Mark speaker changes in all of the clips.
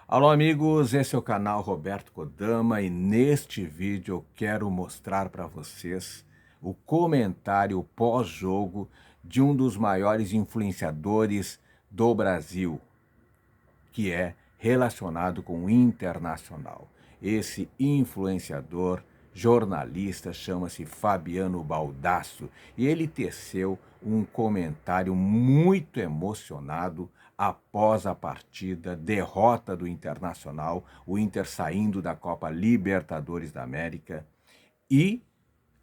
Speaker 1: Alô amigos, esse é o canal Roberto Kodama e neste vídeo eu quero mostrar para vocês o comentário pós-jogo de um dos maiores influenciadores do Brasil, que é relacionado com o Internacional. Esse influenciador, jornalista, chama-se Fabiano Baldasso e ele teceu um comentário muito emocionado após a partida, derrota do Internacional, o Inter saindo da Copa Libertadores da América, e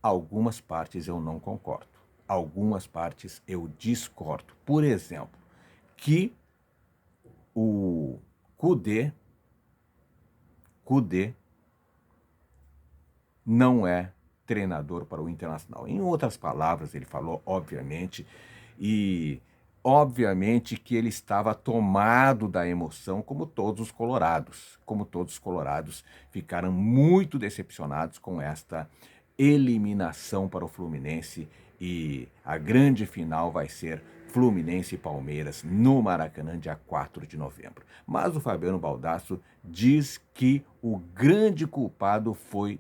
Speaker 1: algumas partes eu não concordo, algumas partes eu discordo. Por exemplo, que o Kudê não é treinador para o Internacional. Em outras palavras, ele falou, obviamente que ele estava tomado da emoção, como todos os colorados. Como todos os colorados ficaram muito decepcionados com esta eliminação para o Fluminense, e a grande final vai ser Fluminense e Palmeiras no Maracanã, dia 4 de novembro. Mas o Fabiano Baldasso diz que o grande culpado foi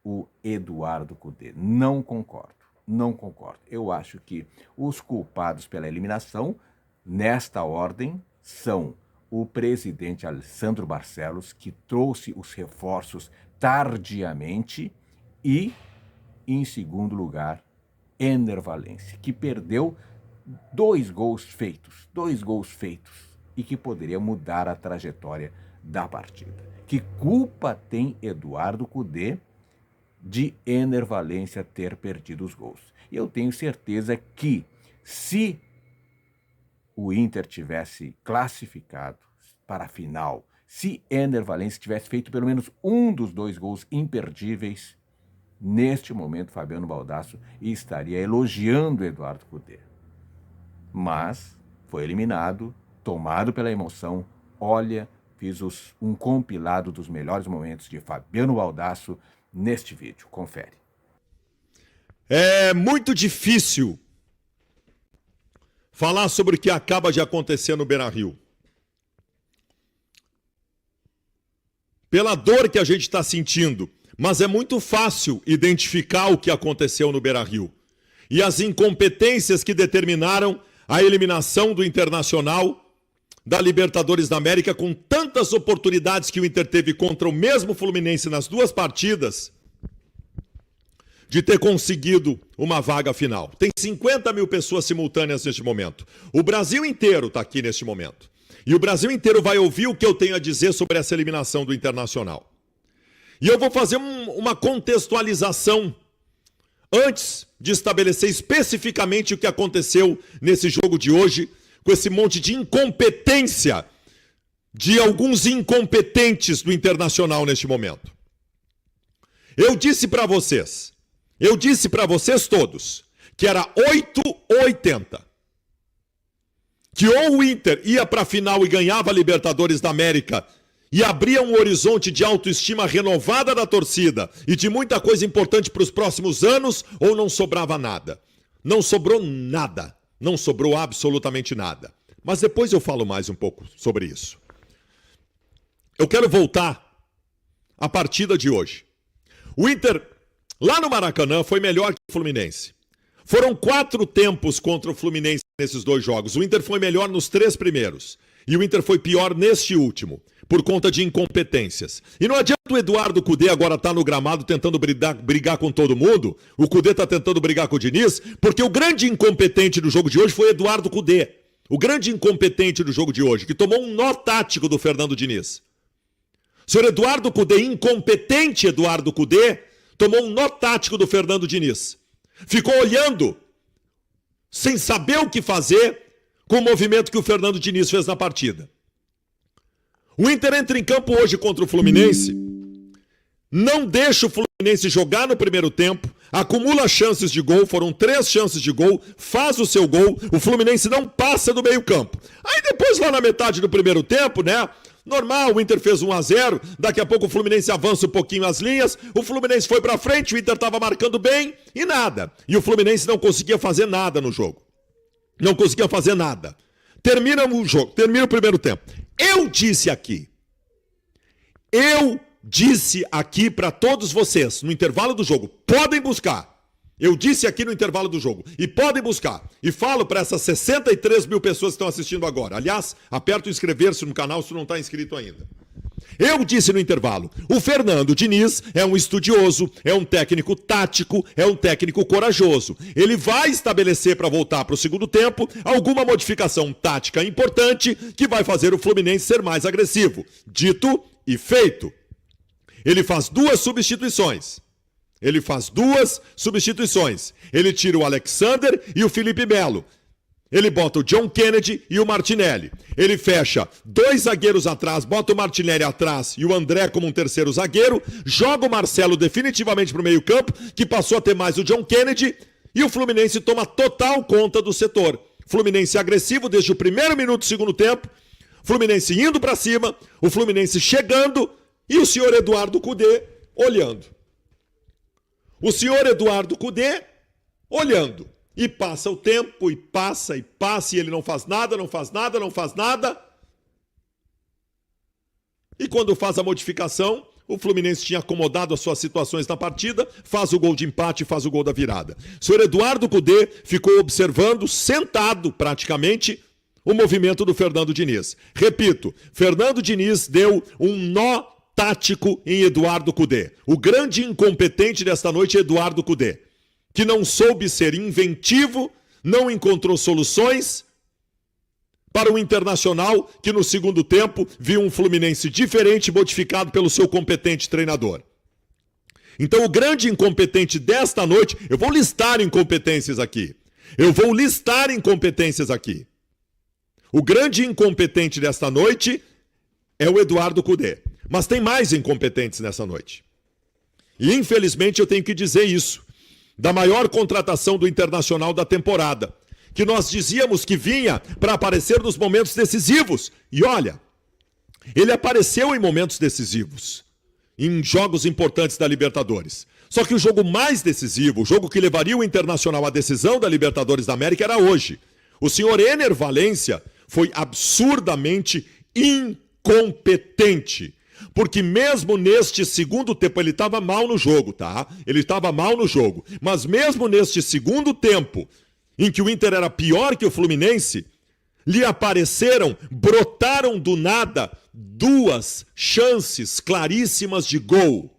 Speaker 1: o Eduardo Kudê. Não concordo. Não concordo. Eu acho que os culpados pela eliminação, nesta ordem, são o presidente Alessandro Barcelos, que trouxe os reforços tardiamente, e, em segundo lugar, Enner Valencia, que perdeu dois gols feitos, e que poderia mudar a trajetória da partida. Que culpa tem Eduardo Kudê de Enner Valencia ter perdido os gols? E eu tenho certeza que, se o Inter tivesse classificado para a final, se Enner Valencia tivesse feito pelo menos um dos dois gols imperdíveis, neste momento Fabiano Baldasso estaria elogiando Eduardo Kudê. Mas foi eliminado, tomado pela emoção. Olha, fiz um compilado dos melhores momentos de Fabiano Baldasso neste vídeo. Confere.
Speaker 2: É muito difícil falar sobre o que acaba de acontecer no Beira-Rio. Pela dor que a gente está sentindo, mas é muito fácil identificar o que aconteceu no Beira-Rio e as incompetências que determinaram a eliminação do Internacional da Libertadores da América, com tantas oportunidades que o Inter teve contra o mesmo Fluminense nas duas partidas, de ter conseguido uma vaga final. Tem 50 mil pessoas simultâneas neste momento. O Brasil inteiro está aqui neste momento. E o Brasil inteiro vai ouvir o que eu tenho a dizer sobre essa eliminação do Internacional. E eu vou fazer uma contextualização antes de estabelecer especificamente o que aconteceu nesse jogo de hoje, com esse monte de incompetência de alguns incompetentes do Internacional neste momento. Eu disse para vocês todos, que era 8 ou 80. Que ou o Inter ia para a final e ganhava a Libertadores da América e abria um horizonte de autoestima renovada da torcida e de muita coisa importante para os próximos anos, ou não sobrava nada. Não sobrou nada. Não sobrou absolutamente nada. Mas depois eu falo mais um pouco sobre isso. Eu quero voltar à partida de hoje. O Inter, lá no Maracanã, foi melhor que o Fluminense. Foram 4 tempos contra o Fluminense nesses 2 jogos. O Inter foi melhor nos 3 primeiros. E o Inter foi pior neste último, por conta de incompetências. E não adianta o Eduardo Kudê agora estar no gramado tentando brigar com todo mundo. O Kudê está tentando brigar com o Diniz, porque o grande incompetente do jogo de hoje foi Eduardo Kudê. O grande incompetente do jogo de hoje, que tomou um nó tático do Fernando Diniz. O senhor Eduardo Kudê, incompetente Eduardo Kudê, tomou um nó tático do Fernando Diniz. Ficou olhando, sem saber o que fazer, com o movimento que o Fernando Diniz fez na partida. O Inter entra em campo hoje contra o Fluminense, não deixa o Fluminense jogar no primeiro tempo, acumula chances de gol, foram 3 chances de gol, faz o seu gol, o Fluminense não passa do meio campo. Aí depois, lá na metade do primeiro tempo, né, normal, o Inter fez 1-0, daqui a pouco o Fluminense avança um pouquinho as linhas, o Fluminense foi pra frente, o Inter estava marcando bem e nada. E o Fluminense não conseguia fazer nada no jogo. Não conseguia fazer nada. Termina o jogo, termina o primeiro tempo. Eu disse aqui Eu disse aqui para todos vocês, no intervalo do jogo, podem buscar. Eu disse aqui no intervalo do jogo, e podem buscar. E falo para essas 63 mil pessoas que estão assistindo agora. Aliás, aperta o inscrever-se no canal se não está inscrito ainda. Eu disse no intervalo, o Fernando Diniz é um estudioso, é um técnico tático, é um técnico corajoso. Ele vai estabelecer para voltar para o segundo tempo alguma modificação tática importante que vai fazer o Fluminense ser mais agressivo. Dito e feito. Ele faz duas substituições. Ele tira o Alexander e o Felipe Melo. Ele bota o John Kennedy e o Martinelli. Ele fecha 2 zagueiros atrás, bota o Martinelli atrás e o André como um terceiro zagueiro, joga o Marcelo definitivamente para o meio-campo, que passou a ter mais o John Kennedy, e o Fluminense toma total conta do setor. Fluminense agressivo desde o primeiro minuto do segundo tempo, Fluminense indo para cima, o Fluminense chegando e o senhor Eduardo Cudê olhando. O senhor Eduardo Cudê olhando. E passa o tempo, e passa, e ele não faz nada. E quando faz a modificação, o Fluminense tinha acomodado as suas situações na partida, faz o gol de empate e faz o gol da virada. O senhor Eduardo Cudê ficou observando, sentado praticamente, o movimento do Fernando Diniz. Repito, Fernando Diniz deu um nó tático em Eduardo Cudê. O grande incompetente desta noite é Eduardo Cudê, que não soube ser inventivo, não encontrou soluções para o Internacional, que no segundo tempo viu um Fluminense diferente, modificado pelo seu competente treinador. Então o grande incompetente desta noite, eu vou listar incompetências aqui. O grande incompetente desta noite é o Eduardo Cudê. Mas tem mais incompetentes nessa noite. E infelizmente eu tenho que dizer isso. Da maior contratação do Internacional da temporada, que nós dizíamos que vinha para aparecer nos momentos decisivos. E olha, ele apareceu em momentos decisivos, em jogos importantes da Libertadores. Só que o jogo mais decisivo, o jogo que levaria o Internacional à decisão da Libertadores da América era hoje. O senhor Ener Valencia foi absurdamente incompetente. Porque mesmo neste segundo tempo, ele estava mal no jogo, tá? Mas mesmo neste segundo tempo, em que o Inter era pior que o Fluminense, lhe brotaram do nada 2 chances claríssimas de gol.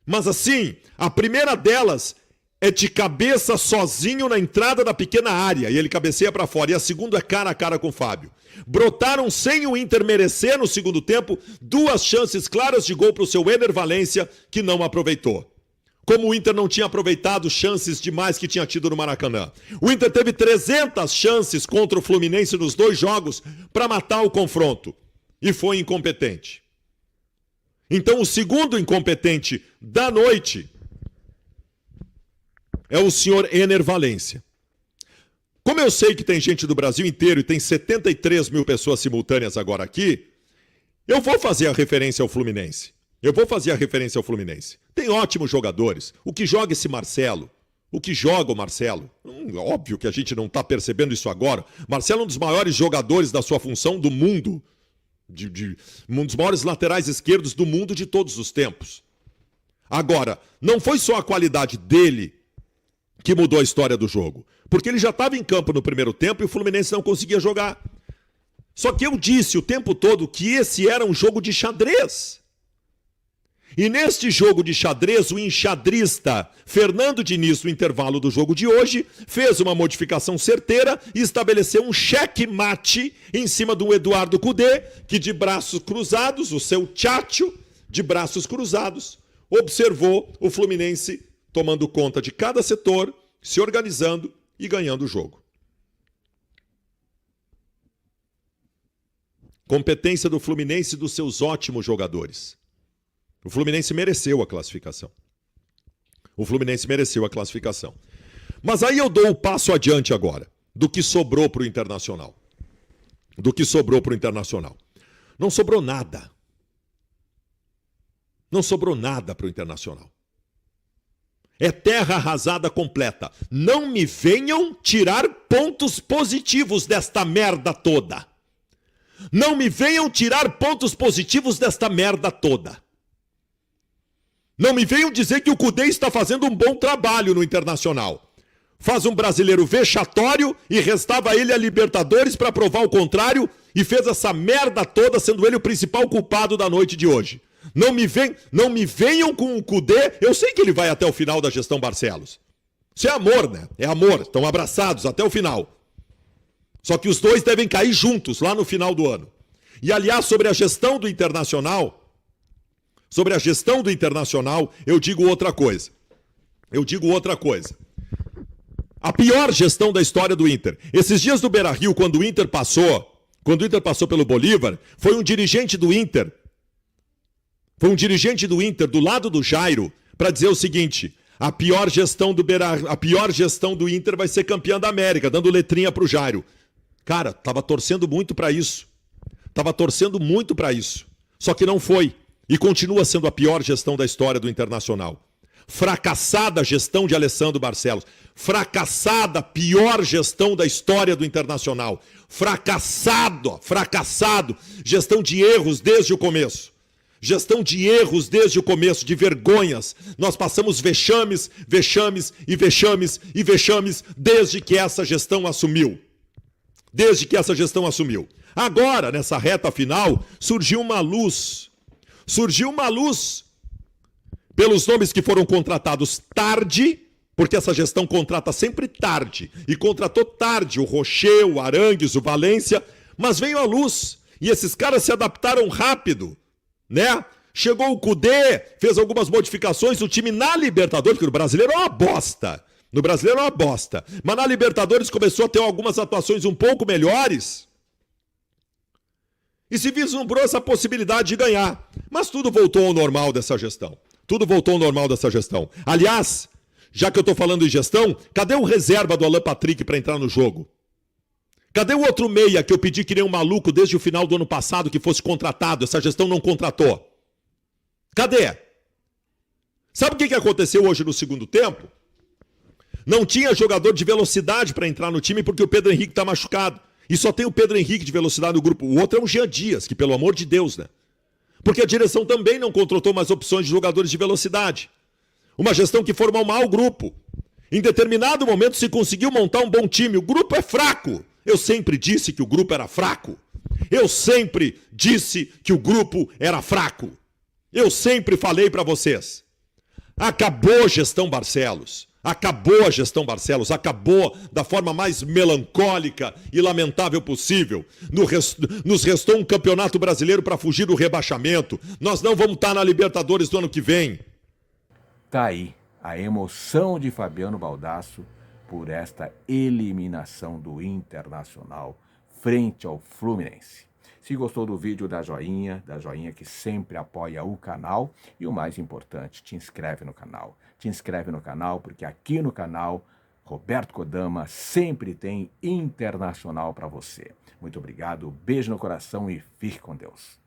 Speaker 2: Mas assim, a primeira delas é de cabeça sozinho na entrada da pequena área e ele cabeceia para fora. E a segunda é cara a cara com o Fábio. Brotaram sem o Inter merecer no segundo tempo 2 chances claras de gol para o seu Ener Valencia, que não aproveitou. Como o Inter não tinha aproveitado chances demais que tinha tido no Maracanã. O Inter teve 300 chances contra o Fluminense nos 2 jogos para matar o confronto. E foi incompetente. Então o segundo incompetente da noite é o senhor Ener Valencia. Como eu sei que tem gente do Brasil inteiro e tem 73 mil pessoas simultâneas agora aqui, eu vou fazer a referência ao Fluminense. Tem ótimos jogadores. O que joga esse Marcelo? O Marcelo? Óbvio que a gente não está percebendo isso agora. Marcelo é um dos maiores jogadores da sua função do mundo. Um dos maiores laterais esquerdos do mundo de todos os tempos. Agora, não foi só a qualidade dele que mudou a história do jogo. Porque ele já estava em campo no primeiro tempo e o Fluminense não conseguia jogar. Só que eu disse o tempo todo que esse era um jogo de xadrez. E neste jogo de xadrez, o enxadrista Fernando Diniz, no intervalo do jogo de hoje, fez uma modificação certeira e estabeleceu um checkmate em cima do Eduardo Cudê, que de braços cruzados, o seu tchatcho de braços cruzados, observou o Fluminense tomando conta de cada setor, se organizando e ganhando o jogo. Competência do Fluminense e dos seus ótimos jogadores. O Fluminense mereceu a classificação. Mas aí eu dou o passo adiante agora, do que sobrou para o Internacional. Não sobrou nada. Não sobrou nada para o Internacional. É terra arrasada completa. Não me venham tirar pontos positivos desta merda toda. Não me venham tirar pontos positivos desta merda toda. Não me venham dizer que o Cudê está fazendo um bom trabalho no Internacional. Faz um brasileiro vexatório e restava ele a Libertadores para provar o contrário e fez essa merda toda, sendo ele o principal culpado da noite de hoje. Não me venham com o Cudê. Eu sei que ele vai até o final da gestão Barcelos. Isso é amor, né? É amor. Estão abraçados até o final. Só que os dois devem cair juntos lá no final do ano. E, aliás, sobre a gestão do Internacional, eu digo outra coisa. A pior gestão da história do Inter. Esses dias do Beira-Rio, quando o Inter passou pelo Bolívar, foi um dirigente do Inter do lado do Jairo para dizer o seguinte: a pior gestão do Inter vai ser campeã da América, dando letrinha pro Jairo. Cara, tava torcendo muito para isso. Só que não foi. E continua sendo a pior gestão da história do Internacional. Fracassada a gestão de Alessandro Barcelos. Fracassada, pior gestão da história do Internacional. Fracassado. Gestão de erros desde o começo. De vergonhas. Nós passamos vexames desde que essa gestão assumiu. Agora, nessa reta final, surgiu uma luz pelos nomes que foram contratados tarde, porque essa gestão contrata sempre tarde, e contratou tarde o Rocher, o Arangues, o Valência, mas veio a luz, e esses caras se adaptaram rápido, né? Chegou o Cudê, fez algumas modificações, o time na Libertadores, porque no Brasileiro é uma bosta, mas na Libertadores começou a ter algumas atuações um pouco melhores, e se vislumbrou essa possibilidade de ganhar, mas tudo voltou ao normal dessa gestão. Aliás, já que eu estou falando em gestão, cadê o reserva do Alan Patrick para entrar no jogo? Cadê o outro meia que eu pedi que nem um maluco desde o final do ano passado que fosse contratado? Essa gestão não contratou. Cadê? Sabe o que aconteceu hoje no segundo tempo? Não tinha jogador de velocidade para entrar no time porque o Pedro Henrique está machucado. E só tem o Pedro Henrique de velocidade no grupo. O outro é um Jean Dias, que pelo amor de Deus, né? Porque a direção também não contratou mais opções de jogadores de velocidade. Uma gestão que formou um mau grupo. Em determinado momento se conseguiu montar um bom time. O grupo é fraco. Eu sempre disse que o grupo era fraco. Eu sempre falei para vocês. Acabou a gestão Barcelos. Acabou da forma mais melancólica e lamentável possível. Nos restou um campeonato brasileiro para fugir do rebaixamento. Nós não vamos estar na Libertadores do ano que vem.
Speaker 1: Tá aí a emoção de Fabiano Baldasso por esta eliminação do Internacional frente ao Fluminense. Se gostou do vídeo, dá joinha que sempre apoia o canal. E o mais importante, te inscreve no canal. Porque aqui no canal, Roberto Kodama sempre tem Internacional para você. Muito obrigado, beijo no coração e fique com Deus.